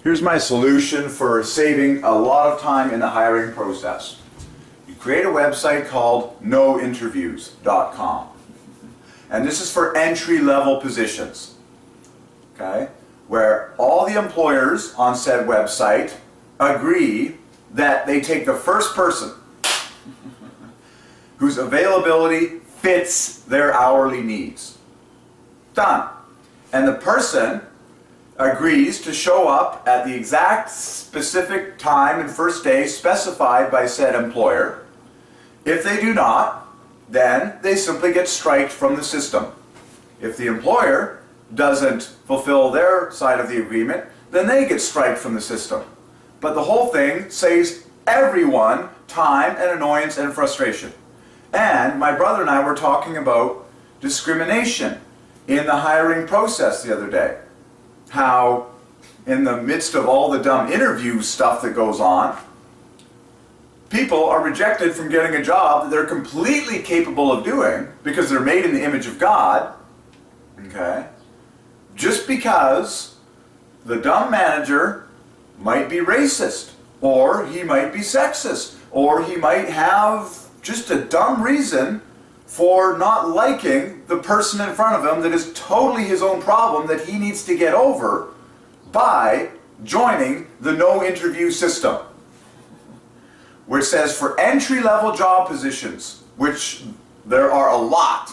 Here's my solution for saving a lot of time in the hiring process. You create a website called nointerviews.com. And this is for entry-level positions, okay? Where all the employers on said website agree that they take the first person whose availability fits their hourly needs. Done. And the person agrees to show up at the exact specific time and first day specified by said employer. If they do not, then they simply get striked from the system. If the employer doesn't fulfill their side of the agreement, then they get striked from the system. But the whole thing saves everyone time and annoyance and frustration. And my brother and I were talking about discrimination in the hiring process the other day. How in the midst of all the dumb interview stuff that goes on, people are rejected from getting a job that they're completely capable of doing because they're made in the image of God, okay? Just because the dumb manager might be racist, or he might be sexist, or he might have just a dumb reason for not liking the person in front of him that is totally his own problem that he needs to get over by joining the no interview system, which says for entry-level job positions, which there are a lot,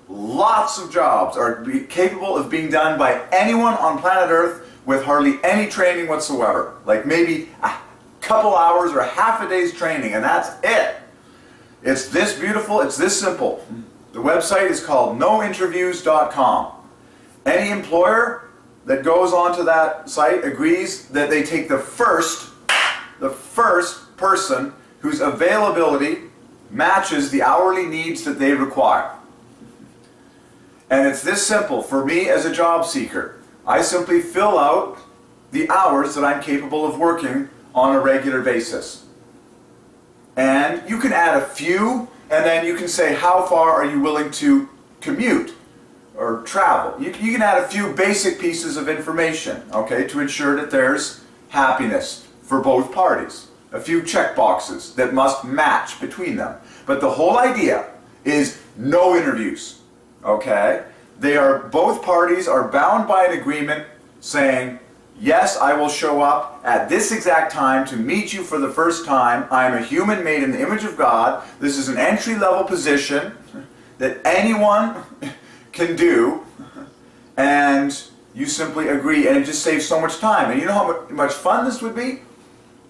lots of jobs are capable of being done by anyone on planet Earth with hardly any training whatsoever. Like maybe a couple hours or half a day's training, and that's it. It's this beautiful, it's this simple. The website is called nointerviews.com. Any employer that goes onto that site agrees that they take the first person whose availability matches the hourly needs that they require. And it's this simple. For me as a job seeker, I simply fill out the hours that I'm capable of working on a regular basis. And you can add a few, and then you can say how far are you willing to commute or travel. You can add a few basic pieces of information, okay, to ensure that there's happiness for both parties. A few check boxes that must match between them. But the whole idea is no interviews, okay? Both parties are bound by an agreement saying, yes, I will show up at this exact time to meet you for the first time. I am a human made in the image of God. This is an entry-level position that anyone can do, and you simply agree, and it just saves so much time. And you know how much fun this would be?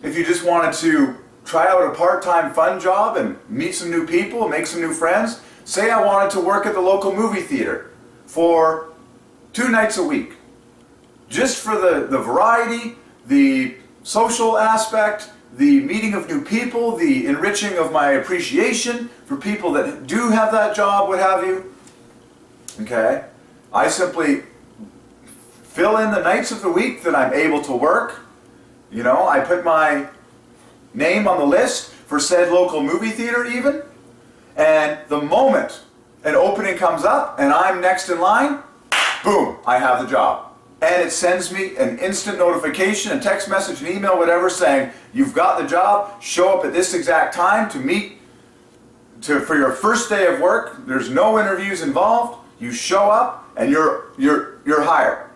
If you just wanted to try out a part-time fun job and meet some new people and make some new friends. Say I wanted to work at the local movie theater for 2 nights a week. Just for the variety, the social aspect, the meeting of new people, the enriching of my appreciation for people that do have that job, what have you. Okay? I simply fill in the nights of the week that I'm able to work. You know, I put my name on the list for said local movie theater even. And the moment an opening comes up and I'm next in line, boom, I have the job. And it sends me an instant notification, a text message, an email, whatever, saying, you've got the job, show up at this exact time to meet for your first day of work. There's no interviews involved. You show up and you're hired.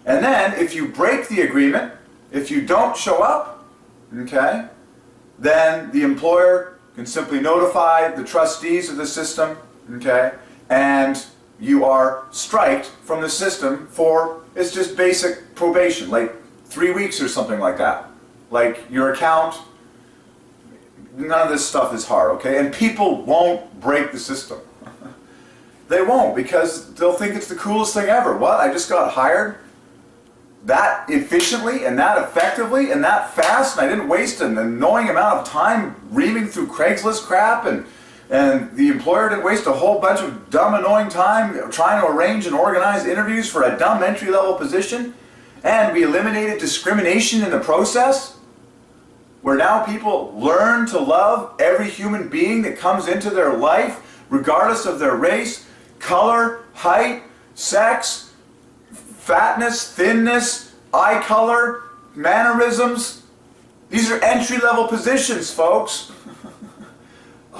And then if you break the agreement, if you don't show up, okay, then the employer can simply notify the trustees of the system, okay, and you are striked from the system for, it's just basic probation, like 3 weeks or something like that. Like your account, none of this stuff is hard, okay? And people won't break the system. They won't, because they'll think it's the coolest thing ever. What? I just got hired that efficiently and that effectively and that fast, and I didn't waste an annoying amount of time reaming through Craigslist crap, and the employer didn't waste a whole bunch of dumb, annoying time trying to arrange and organize interviews for a dumb entry-level position, and we eliminated discrimination in the process, where now people learn to love every human being that comes into their life, regardless of their race, color, height, sex, fatness, thinness, eye color, mannerisms. These are entry-level positions, folks.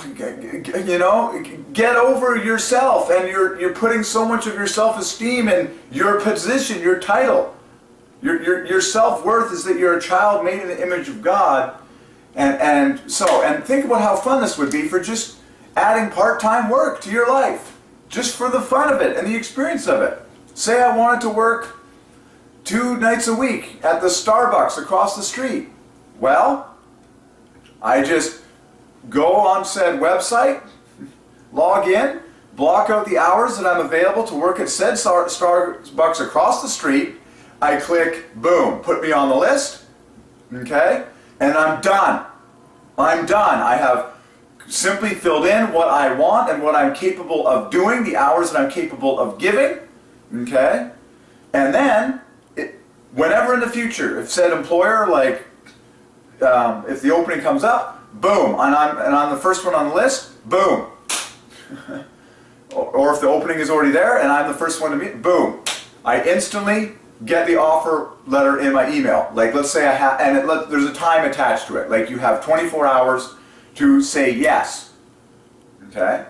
You know, get over yourself, and you're putting so much of your self-esteem in your position, your title. Your self-worth is that you're a child made in the image of God, and think about how fun this would be for just adding part-time work to your life, just for the fun of it and the experience of it. Say I wanted to work 2 nights a week at the Starbucks across the street. Well, I just go on said website, log in, block out the hours that I'm available to work at said Starbucks across the street. I click, boom, put me on the list, okay? And I'm done. I'm done. I have simply filled in what I want and what I'm capable of doing, the hours that I'm capable of giving, okay? And then, whenever in the future, if said employer, like, if the opening comes up, boom, and I'm the first one on the list, boom. Or if the opening is already there and I'm the first one to meet, boom. I instantly get the offer letter in my email. Like, let's say I have, and there's a time attached to it. Like, you have 24 hours to say yes. Okay?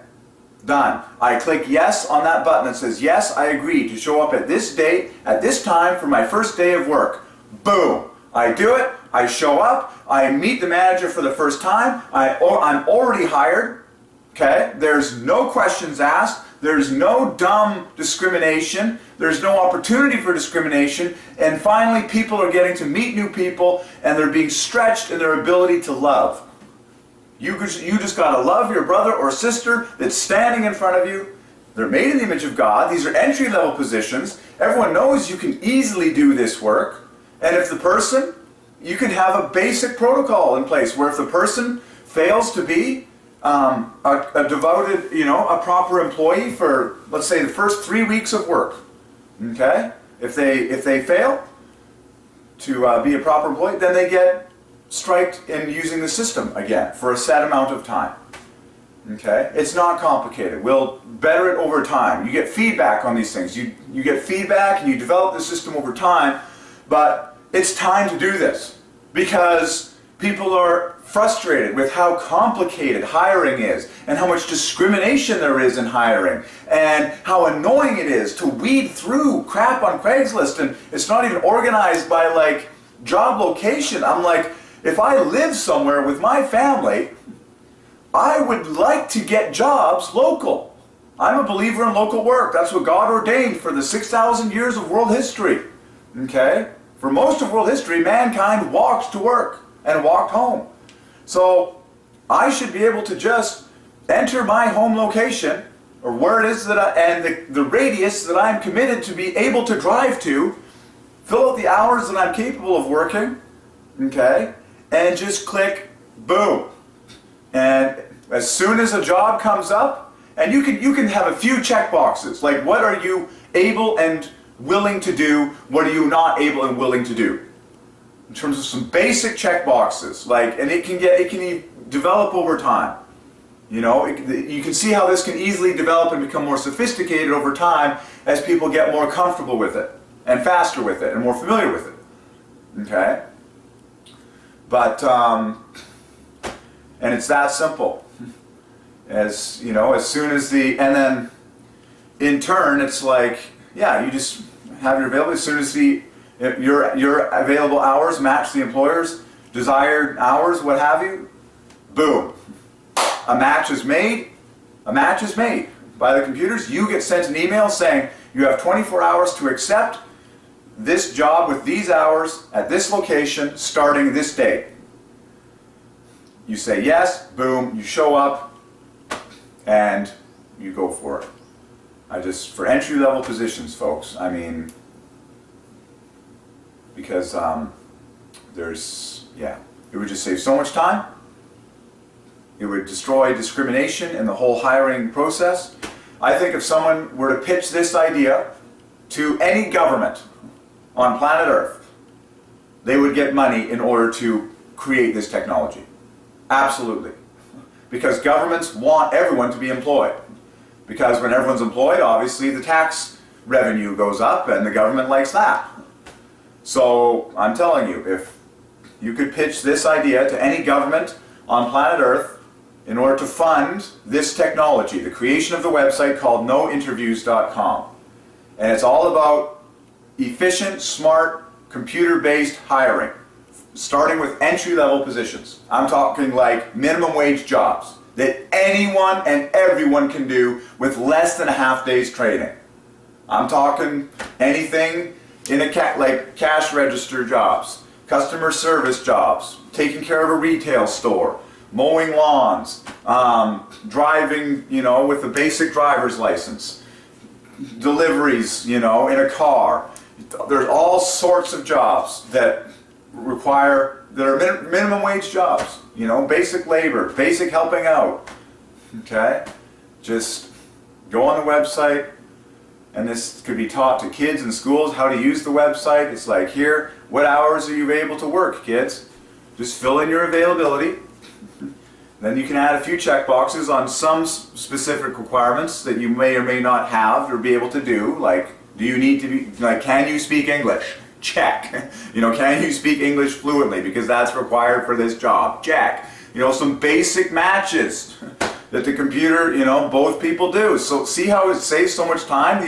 Done. I click yes on that button that says, yes, I agree to show up at this date, at this time for my first day of work. Boom. I do it. I show up. I meet the manager for the first time. I'm already hired. Okay? There's no questions asked. There's no dumb discrimination. There's no opportunity for discrimination. And finally, people are getting to meet new people, and they're being stretched in their ability to love. You just got to love your brother or sister that's standing in front of you. They're made in the image of God. These are entry-level positions. Everyone knows you can easily do this work. And if the person, you can have a basic protocol in place where if the person fails to be a devoted, a proper employee for, let's say, the first 3 weeks of work, okay? If they fail to be a proper employee, then they get striked in using the system again for a set amount of time. Okay? It's not complicated. We'll better it over time. You get feedback on these things. You get feedback and you develop the system over time, but it's time to do this because people are frustrated with how complicated hiring is and how much discrimination there is in hiring and how annoying it is to weed through crap on Craigslist, and it's not even organized by like job location. I'm like, if I live somewhere with my family, I would like to get jobs local. I'm a believer in local work. That's what God ordained for the 6,000 years of world history. Okay? For most of world history, mankind walked to work and walked home. So I should be able to just enter my home location, or where it is that and the radius that I'm committed to be able to drive to, fill out the hours that I'm capable of working, okay, and just click boom. And as soon as a job comes up, and you can have a few check boxes, like what are you able and willing to do, what are you not able and willing to do, in terms of some basic check boxes, like, and it can develop over time. You can see how this can easily develop and become more sophisticated over time as people get more comfortable with it and faster with it and more familiar with it. Okay? But and it's that simple. As soon as and then in turn it's like, yeah, you just have your available as soon as your available hours match the employer's desired hours, what have you, boom. A match is made. A match is made by the computers. You get sent an email saying you have 24 hours to accept this job with these hours at this location starting this date. You say yes, boom, you show up, and you go for it. For entry-level positions, folks, I mean, because it would just save so much time. It would destroy discrimination in the whole hiring process. I think if someone were to pitch this idea to any government on planet Earth, they would get money in order to create this technology. Absolutely. Because governments want everyone to be employed. Because when everyone's employed, obviously the tax revenue goes up and the government likes that. So I'm telling you, if you could pitch this idea to any government on planet Earth in order to fund this technology, the creation of the website called nointerviews.com. And it's all about efficient, smart, computer-based hiring, starting with entry-level positions. I'm talking like minimum wage jobs that anyone and everyone can do with less than a half day's training. I'm talking anything in like cash register jobs, customer service jobs, taking care of a retail store, mowing lawns, driving, with a basic driver's license, deliveries, in a car. There's all sorts of jobs that are minimum wage jobs, basic labor, basic helping out. Okay? Just go on the website, and this could be taught to kids in schools how to use the website. It's like, here, what hours are you able to work, kids? Just fill in your availability. Then you can add a few check boxes on some specific requirements that you may or may not have or be able to do. Like, do you need to be, like, can you speak English? Check. Can you speak English fluently? Because that's required for this job. Check. Some basic matches that the computer, both people do. So see how it saves so much time?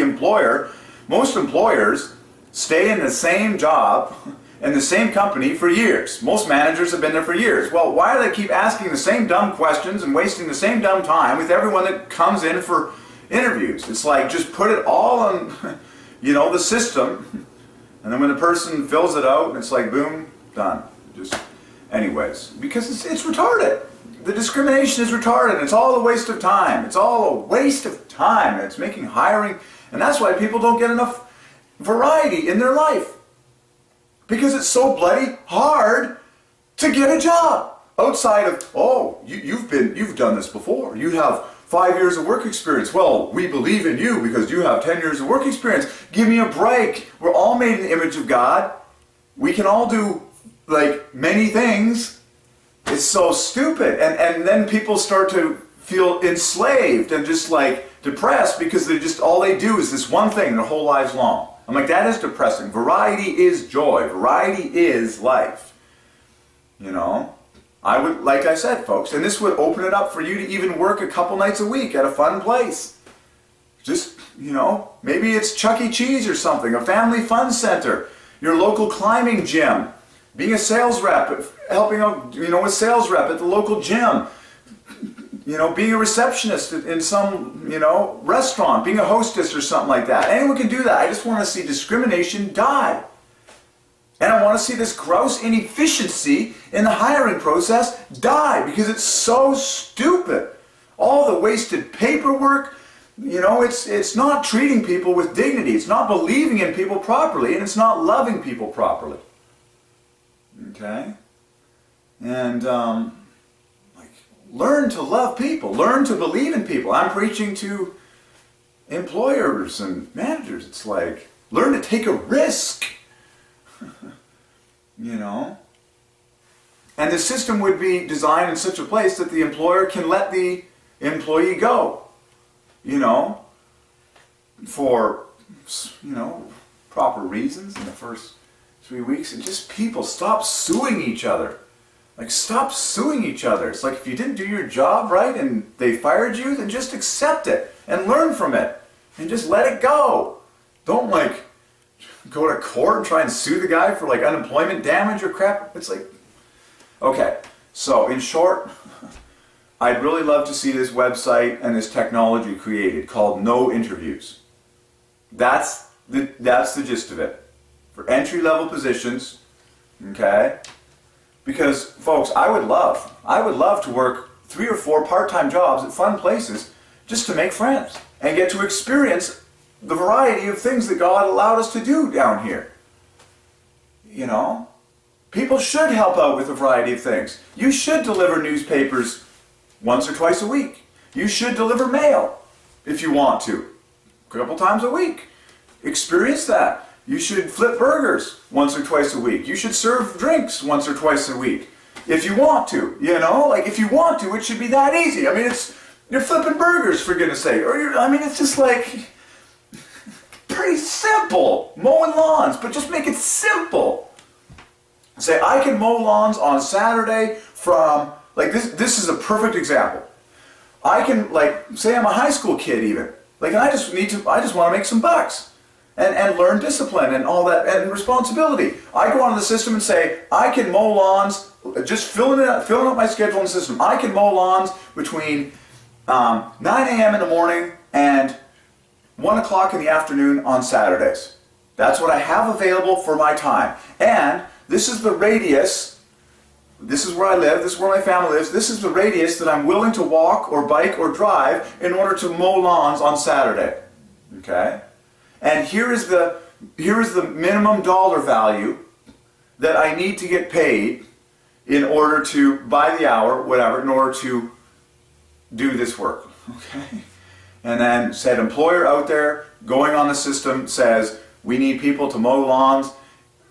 Most employers stay in the same job in the same company for years. Most managers have been there for years. Well, why do they keep asking the same dumb questions and wasting the same dumb time with everyone that comes in for interviews? It's like, just put it all on, the system, and then when the person fills it out, it's like, boom, done. Anyways, because it's retarded. The discrimination is retarded. It's all a waste of time. It's all a waste of time. It's making hiring, and that's why people don't get enough variety in their life. Because it's so bloody hard to get a job outside of, you've done this before. You have 5 years of work experience. Well, we believe in you because you have 10 years of work experience. Give me a break. We're all made in the image of God. We can all do many things. It's so stupid. And then people start to feel enslaved and just depressed because all they do is this one thing their whole lives long. I'm like, that is depressing. Variety is joy. Variety is life. I would, like I said, folks, and this would open it up for you to even work a couple nights a week at a fun place. Just, maybe it's Chuck E. Cheese or something, a family fun center, your local climbing gym, being a sales rep, helping out, with sales rep at the local gym, being a receptionist in some, restaurant, being a hostess or something like that. Anyone can do that. I just want to see discrimination die. And I want to see this gross inefficiency in the hiring process die because it's so stupid. All the wasted paperwork, it's not treating people with dignity. It's not believing in people properly, and it's not loving people properly. Okay? And, learn to love people. Learn to believe in people. I'm preaching to employers and managers. It's like, learn to take a risk. And the system would be designed in such a place that the employer can let the employee go. For, proper reasons in the first 3 weeks. And just people stop suing each other. Stop suing each other. It's like, if you didn't do your job right and they fired you, then just accept it and learn from it and just let it go. Don't go to court and try and sue the guy for unemployment damage or crap. It's like, okay. So in short, I'd really love to see this website and this technology created called No Interviews. That's the gist of it. For entry-level positions, okay? Because, folks, I would love to work 3 or 4 part-time jobs at fun places just to make friends and get to experience the variety of things that God allowed us to do down here. People should help out with a variety of things. You should deliver newspapers once or twice a week. You should deliver mail if you want to, a couple times a week. Experience that. You should flip burgers once or twice a week. You should serve drinks once or twice a week. If you want to, if you want to, it should be that easy. I mean, you're flipping burgers, for goodness sake. Or it's just pretty very simple. Mowing lawns, but just make it simple. Say, I can mow lawns on Saturday from, like this is a perfect example. I can, like, say I'm a high school kid even. Like, and I just want to make some bucks. And learn discipline and all that, and responsibility. I go onto the system and say, I can mow lawns, just filling up my schedule in the system. I can mow lawns between 9 a.m. in the morning and 1 o'clock in the afternoon on Saturdays. That's what I have available for my time. And this is the radius, this is where I live, this is where my family lives, this is the radius that I'm willing to walk or bike or drive in order to mow lawns on Saturday. Okay? And here is the minimum dollar value that I need to get paid in order to, by the hour, whatever, in order to do this work. Okay? And then said employer out there going on the system says, we need people to mow lawns,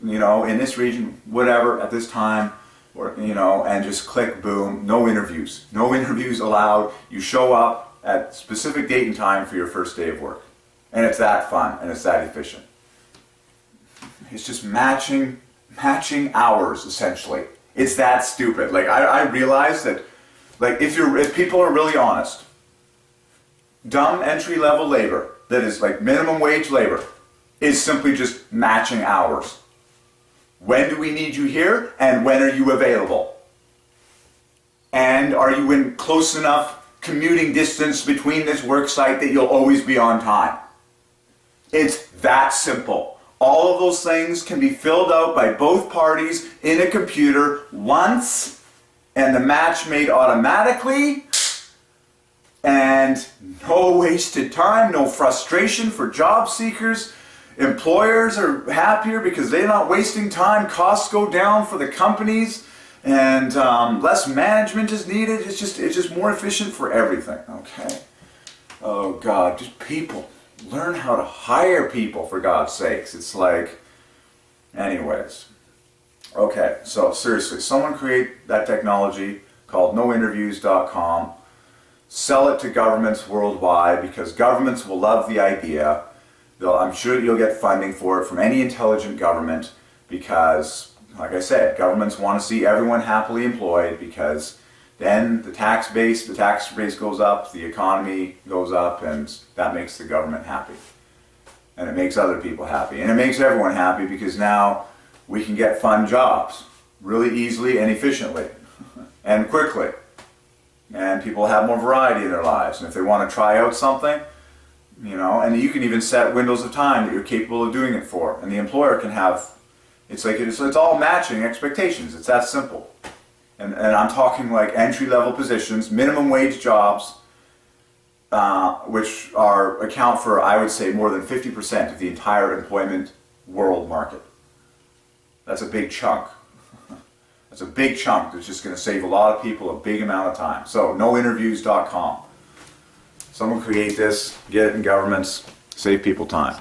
you know, in this region, whatever, at this time, or, you know, and just click, boom, no interviews. No interviews allowed. You show up at specific date and time for your first day of work. And it's that fun, and it's that efficient. It's just matching hours, essentially. It's that stupid. Like, I realize that, like, if people are really honest, dumb entry-level labor, that is like minimum wage labor, is simply just matching hours. When do we need you here, and when are you available? And are you in close enough commuting distance between this work site that you'll always be on time? It's that simple. All of those things can be filled out by both parties in a computer once, and the match made automatically, and no wasted time, no frustration for job seekers. Employers are happier because they're not wasting time. Costs go down for the companies, and less management is needed. It's just more efficient for everything. Okay. Oh God, just people. Learn how to hire people, for God's sakes. It's like, anyways. Okay, so seriously, someone create that technology called nointerviews.com. Sell it to governments worldwide, because governments will love the idea. I'm sure you'll get funding for it from any intelligent government, because, like I said, governments want to see everyone happily employed, because then the tax base goes up, the economy goes up, and that makes the government happy. And it makes other people happy. And it makes everyone happy, because now we can get fun jobs really easily and efficiently and quickly. And people have more variety in their lives. And if they want to try out something, you know, and you can even set windows of time that you're capable of doing it for. And the employer can have, it's all matching expectations. It's that simple. And I'm talking like entry-level positions, minimum wage jobs, which account for, I would say, more than 50% of the entire employment world market. That's a big chunk. That's a big chunk that's just going to save a lot of people a big amount of time. So, nointerviews.com. Someone create this, get it in governments, save people time.